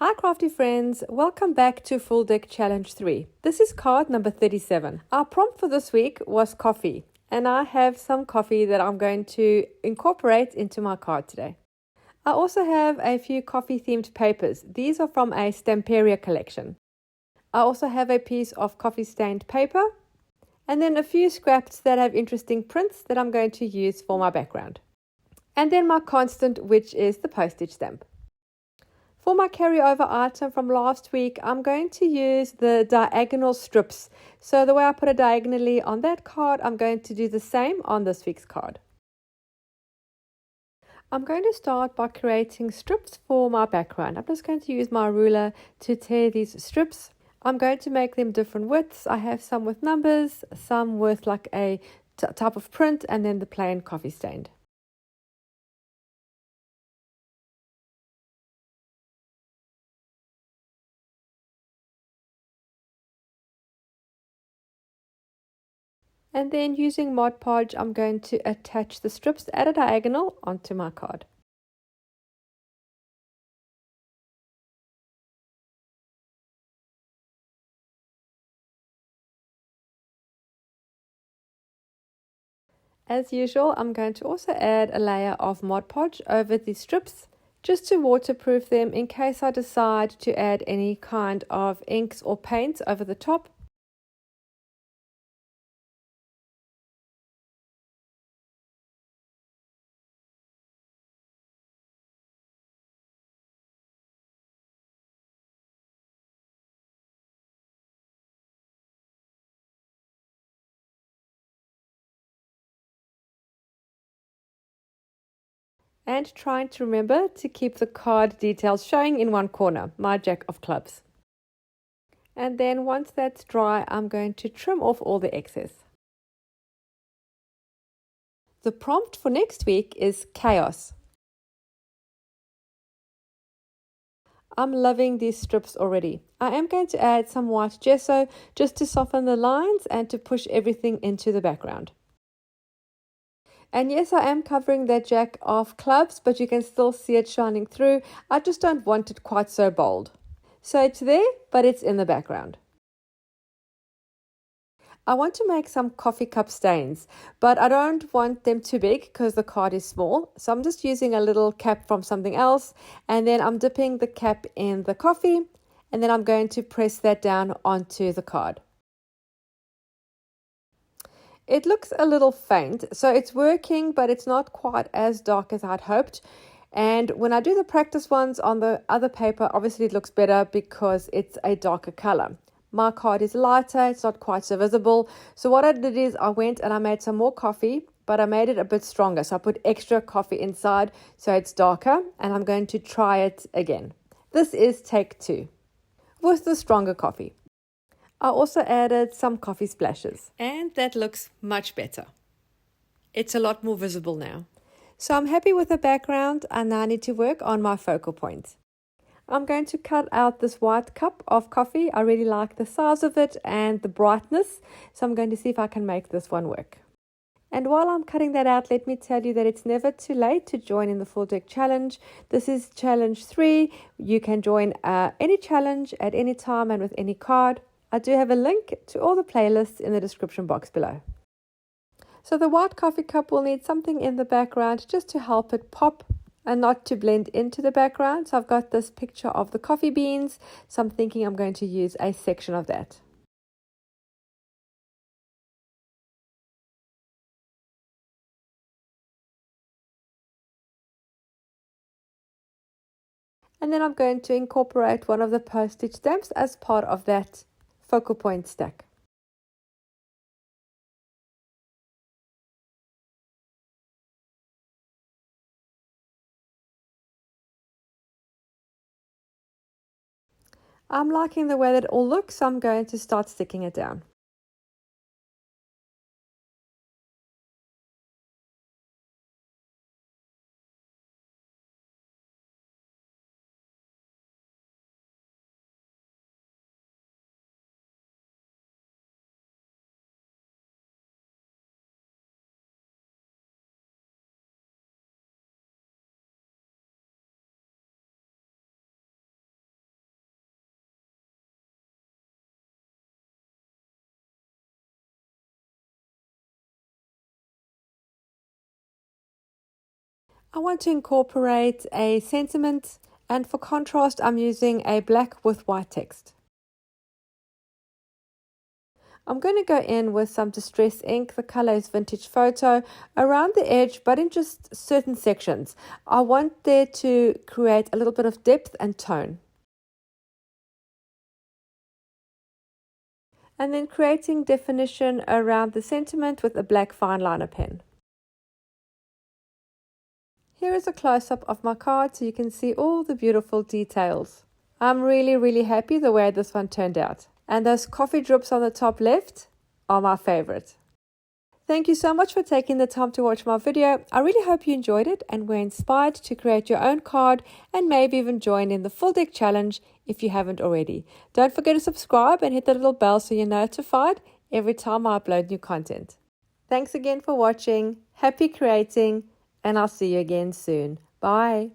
Hi crafty friends, welcome back to Full Deck Challenge 3. This is card number 37. Our prompt for this week was coffee, and I have some coffee that I'm going to incorporate into my card today. I also have a few coffee themed papers. These are from a Stamperia collection. I also have a piece of coffee stained paper, and then a few scraps that have interesting prints that I'm going to use for my background. And then my constant, which is the postage stamp. For my carryover item from last week, I'm going to use the diagonal strips. So the way I put it diagonally on that card, I'm going to do the same on this week's card. I'm going to start by creating strips for my background. I'm just going to use my ruler to tear these strips. I'm going to make them different widths. I have some with numbers, some with like a type of print, and then the plain coffee stained. And then using Mod Podge, I'm going to attach the strips at a diagonal onto my card. As usual, I'm going to also add a layer of Mod Podge over the strips just to waterproof them in case I decide to add any kind of inks or paints over the top. And trying to remember to keep the card details showing in one corner, my Jack of Clubs. And then once that's dry, I'm going to trim off all the excess. The prompt for next week is chaos. I'm loving these strips already. I am going to add some white gesso just to soften the lines and to push everything into the background. And yes, I am covering that Jack of Clubs, but you can still see it shining through. I just don't want it quite so bold. So it's there, but it's in the background. I want to make some coffee cup stains, but I don't want them too big because the card is small. So I'm just using a little cap from something else, and then I'm dipping the cap in the coffee, and then I'm going to press that down onto the card. It looks a little faint, so it's working, but it's not quite as dark as I'd hoped. And when I do the practice ones on the other paper, obviously it looks better because it's a darker color. My card is lighter, it's not quite so visible. So what I did is I went and I made some more coffee, but I made it a bit stronger. So I put extra coffee inside so it's darker, and I'm going to try it again. This is take 2 with the stronger coffee. I also added some coffee splashes, and that looks much better. It's a lot more visible now. So I'm happy with the background, and now I need to work on my focal point. I'm going to cut out this white cup of coffee. I really like the size of it and the brightness, so I'm going to see if I can make this one work. And while I'm cutting that out, let me tell you that it's never too late to join in the Full Deck Challenge. This is Challenge 3. You can join any challenge at any time and with any card. I do have a link to all the playlists in the description box below. So the white coffee cup will need something in the background just to help it pop and not to blend into the background. So I've got this picture of the coffee beans, so I'm thinking I'm going to use a section of that. And then I'm going to incorporate one of the postage stamps as part of that focal point stack. I'm liking the way that it all looks, so I'm going to start sticking it down. I want to incorporate a sentiment, and for contrast I'm using a black with white text. I'm going to go in with some distress ink. The color is Vintage Photo, around the edge, but in just certain sections. I want there to create a little bit of depth and tone. And then creating definition around the sentiment with a black fine liner pen. Here is a close-up of my card so you can see all the beautiful details. I'm really happy the way this one turned out. And those coffee drips on the top left are my favorite. Thank you so much for taking the time to watch my video. I really hope you enjoyed it and were inspired to create your own card and maybe even join in the full deck challenge if you haven't already. Don't forget to subscribe and hit the little bell so you're notified every time I upload new content. Thanks again for watching. Happy creating, and I'll see you again soon. Bye.